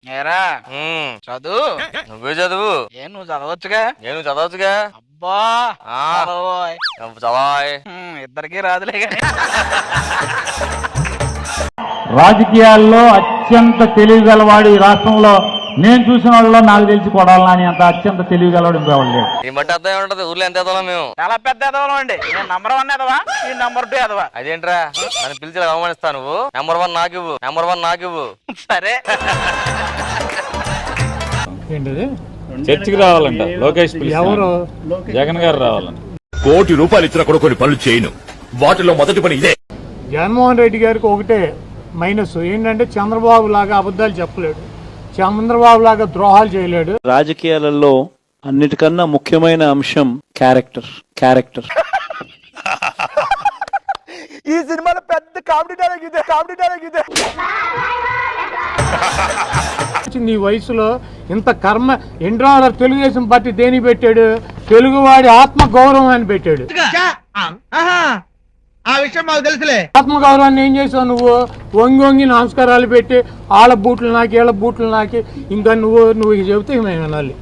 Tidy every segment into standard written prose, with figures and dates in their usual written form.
ఏరా చదువు నువ్వే చదువు. నువ్వు చదవచ్చుగా. నేను చదవచ్చుగా. అబ్బా చదవాయ్. ఇద్దరికి రాదులే కానీ. రాజకీయాల్లో అత్యంత తెలివిగలవాడు ఈ రాష్ట్రంలో నేను చూసిన వాళ్ళలో నాకు తెలిసి కొడాలని అంత అత్యంత తెలివిగలవాడు ఇంకోవాళ్ళు. ఈ మట్టి అర్థం ఏముంటది, ఊర్లో ఎంత ఎదవలం మేము. చాలా పెద్ద ఎదవలం అండి. నేను నంబర్ 1 ఎదవా, ఈ నంబర్ 2 ఎదవా. అదేంట్రా నన్ను పిలిచి అవమానిస్తా నువ్వు? నెంబర్ 1 నాకివ్వు, నెంబర్ 1 నాకివ్వు. సరే. ఏంటిది చర్చికి రావాలంట లోకేష్, ఎవరు జగన్ గారు రావాలంట. ₹1 కోటి ఇచ్చిన కూడా కొన్ని పనులు చేయను, వాటిలో మొదటి పని ఇదే. జగన్మోహన్ రెడ్డి గారికి ఒకటే మైనస్ ఏంటంటే చంద్రబాబు లాగా అబద్ధాలు చెప్పలేడు, చంద్రబాబు లాగా ద్రోహాలు చేయలేడు. రాజకీయాలలో అన్నిటికన్నా ముఖ్యమైన అంశం క్యారెక్టర్. ఈ సినిమాలో పెద్ద కామెడీ డైలాగ్ ఇదే. ఈ వయసులో ఇంత కర్మ ఎండ్రాలర్ తెలుగుదేశం పార్టీ దేని పెట్టాడు? తెలుగువాడి ఆత్మ గౌరవం అని పెట్టాడు. ఆ విషయం మాకు తెలుసులే. ఆత్మగౌరవాన్ని ఏం చేసావు నువ్వు? వంగి నమస్కారాలు పెట్టి వాళ్ళ బూట్లు నాకి వీళ్ళ బూట్లు నాకి ఇంకా నువ్వు చెబితే మేము వినాలి.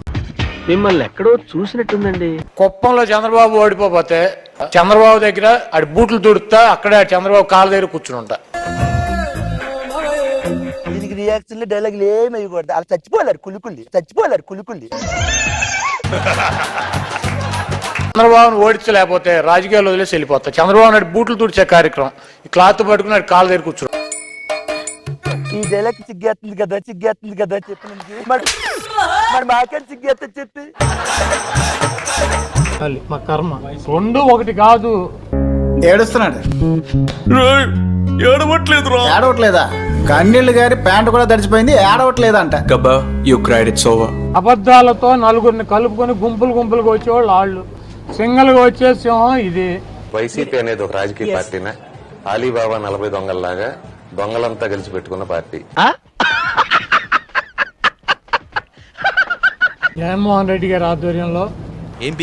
మిమ్మల్ని ఎక్కడో చూసినట్టుందండి. కుప్పంలో చంద్రబాబు ఓడిపోతే చంద్రబాబు దగ్గర ఆడి బూట్లు తుడుతా, అక్కడే చంద్రబాబు కాళ్ళ దగ్గర కూర్చుని ఉంటా. దీనికి రియాక్షన్ డైలాగులు ఏమి వేయకూడదు. అలా చచ్చిపోలేరు కులుకుల్లి. చంద్రబాబును ఓడించలేకపోతే రాజకీయాలు వదిలేసి వెళ్ళిపోతా. చంద్రబాబు నాయుడు బూట్లు తుడిచే కార్యక్రమం ఈ క్లాత్ పట్టుకుని కాళ్ళ దగ్గర కూర్చుని. ఈ డైలాగ్ సిగ్గేస్తుంది కదా చెప్పి మరి మాకే సిగ్గేస్తా చెప్పి. మా కర్మ 2 1 కాదు. ఏడుస్తున్నాడు. ఏడవట్లేదా? కన్నీళ్లు గారి ప్యాంటు కూడా తడిచిపోయింది, ఏడవట్లేదంట. అబద్ధాలతో నలుగురిని కలుపుకొని గుంపులుగా వచ్చేవాళ్ళు వాళ్ళు. సింగల్ గా వచ్చే సింహం ఇది. వైసీపీ అనేది ఒక రాజకీయ పార్టీనా? అలీబాబా 40 దొంగల్లాగా దొంగలంతా కలిసి పెట్టుకున్న పార్టీ. జగన్మోహన్ రెడ్డి గారి ఆధ్వర్యంలో ఏం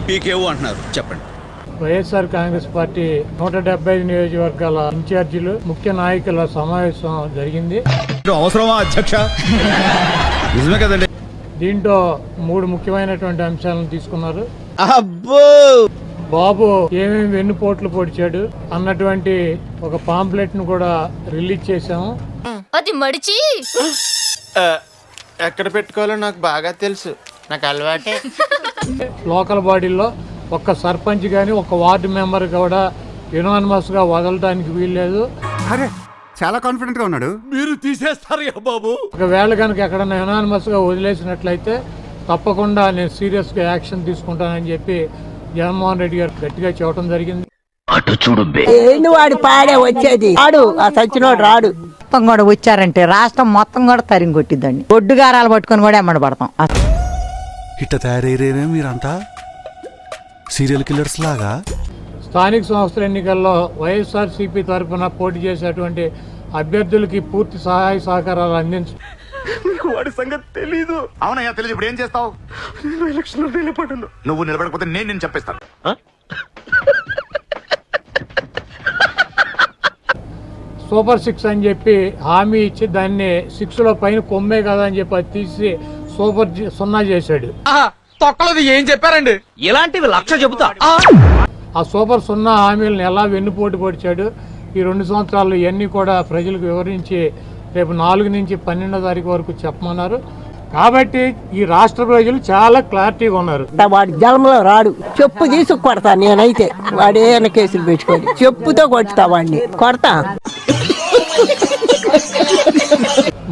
పీకేవు అంటున్నారు చెప్పండి. వైఎస్ఆర్ కాంగ్రెస్ పార్టీ 175 నియోజకవర్గాల ఇన్ఛార్జీలు ముఖ్య నాయకుల సమావేశం జరిగింది. అవసరమా అధ్యక్ష? నిజమే కదండి. దీంట్లో 3 ముఖ్యమైనటువంటి అంశాలను తీసుకున్నారు. అబ్బో బాబు ఏమేమి వెన్నుపోట్లు పొడిచాడు అన్నటువంటి ఒక పాంప్లెట్ ను కూడా రిలీజ్ చేశాము. అది మడిచి ఎక్కడ పెట్టుకోవాలో నాకు బాగా తెలుసు, నాకు అలవాటే. లోకల్ బాడీల్లో ఒక్క సర్పంచ్ గాని ఒక వార్డు మెంబర్ కూడా యునానిమస్ గా వదలడానికి వీల్లేదు. అరే చాలా కాన్ఫిడెంట్ గా ఉన్నాడు. మీరు తీసేస్తారు బాబు. ఒకవేళ కనుక ఎక్కడన్నా యునానిమస్ గా వదిలేసినట్లయితే తప్పకుండా నేను సీరియస్ గా యాక్షన్ తీసుకుంటానని చెప్పి జగన్మోహన్ రెడ్డి గారు గట్టిగా చెప్పడం జరిగింది. వాడి పాడే వచ్చేది రాడు, ఆ సచ్చినోడు రాడు. మొత్తం కూడా వచ్చారంటే రాష్ట్రం మొత్తం కూడా తరిగి కొట్టిద్దండి. గొడ్డుగారాలు పట్టుకొని కూడా ఎమ్మడి పడతాం. ఇట్ట తయారయ్యేనే మీరంతా సీరియల్ కిల్లర్స్ లాగా. స్థానిక సంస్థల ఎన్నికల్లో వైఎస్ఆర్సీపీ తరఫున పోటీ చేసేటువంటి అభ్యర్థులకి పూర్తి సహాయ సహకారాలు అందించు. వాడి సంగతి తెలీదు. అవునయ్యా తెలియదు. ఇప్పుడు ఏం చేస్తావు? ఎలక్షన్ నిలబడను. నువ్వు నిలబడకపోతే నేను చెప్పేస్తాను. సూపర్ 6 అని చెప్పి హామీ ఇచ్చి దాన్ని 6లో పైన కొమ్మే కదా అని చెప్పి అది తీసి సూపర్ 0 చేశాడు. తొక్కలది ఏం చెప్పారండి? ఇలాంటివి 1,00,000 చెబుతా. ఆ సూపర్ 0 హామీలను ఎలా వెన్నుపోటు పొడిచాడు ఈ 2 సంవత్సరాలు ఇవన్నీ కూడా ప్రజలకు వివరించి రేపు 4 నుంచి 12వ తారీఖు వరకు చెప్పమన్నారు. కాబట్టి ఈ రాష్ట్ర ప్రజలు చాలా క్లారిటీగా ఉన్నారు. వాడి జన్మలో రాడు. చెప్పు తీసుకు కొడతా నేనైతే. వాడు ఏమైనా కేసులు పెట్టుకొని చెప్పుతో కొడతా వాడిని కొడతా.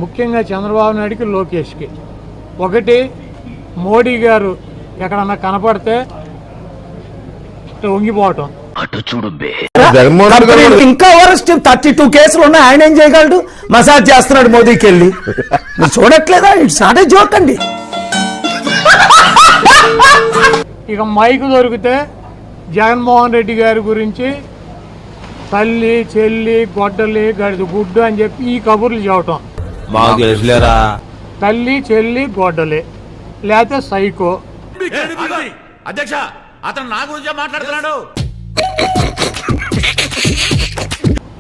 ముఖ్యంగా చంద్రబాబు నాయుడికి లోకేష్కి ఒకటి, మోడీ గారు ఎక్కడన్నా కనపడితే వంగిపోవటం. ఇంకా వరస్ట్ 32 కేసులు ఉన్నాయి. ఆయన ఏం చేయగలడు? మసాజ్ చేస్తున్నాడు మోదీకి వెళ్ళి. చూడట్లేదా? ఇట్స్ నాట్ ఏ జోక్ అండి. ఇక మైకు దొరికితే జగన్మోహన్ రెడ్డి గారి గురించి తల్లి చెల్లి గొడ్డలి గడిది గుడ్డు అని చెప్పి ఈ కబుర్లు చెప్పటం. తల్లి చెల్లి గొడ్డలి లేకపోతే సైకో. అధ్యక్ష అతను నా గురించే మాట్లాడుతున్నాడు.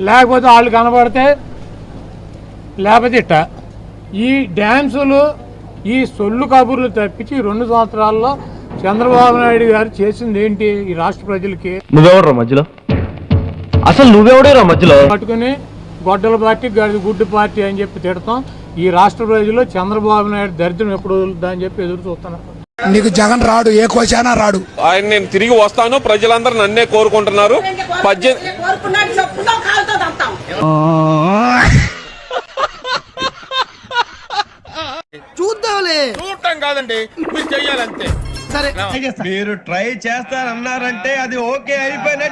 లేకపోతే వాళ్ళు కనబడితే లేకపోతే ఇట్ట ఈ డ్యాన్సులు ఈ సొల్లు కబుర్లు తప్పించి 2 సంవత్సరాల్లో చంద్రబాబు నాయుడు గారు చేసింది ఏంటి ఈ రాష్ట్ర ప్రజలకి? నువ్వెవడరా మధ్యలో? అసలు నువ్వెవడేరా మధ్యలో? పట్టుకుని గొడ్డల పార్టీ గుడ్డు పార్టీ అని చెప్పి తిడతాం. ఈ రాష్ట్ర ప్రజలు చంద్రబాబు నాయుడు దరిద్రం ఎప్పుడు వదులుతా అని చెప్పి ఎదురు చూస్తున్నారు. నీకు జగన్ రాడు, ఏ కోశానా రాడు. ఆయన నేను తిరిగి వస్తాను, ప్రజలందరూ నన్నే కోరుకుంటున్నారు. చూద్దాంలే. చూడటం కాదండి, మీరు చెయ్యాలంతే. సరే మీరు ట్రై చేస్తారన్నారంటే అది ఓకే అయిపోయిన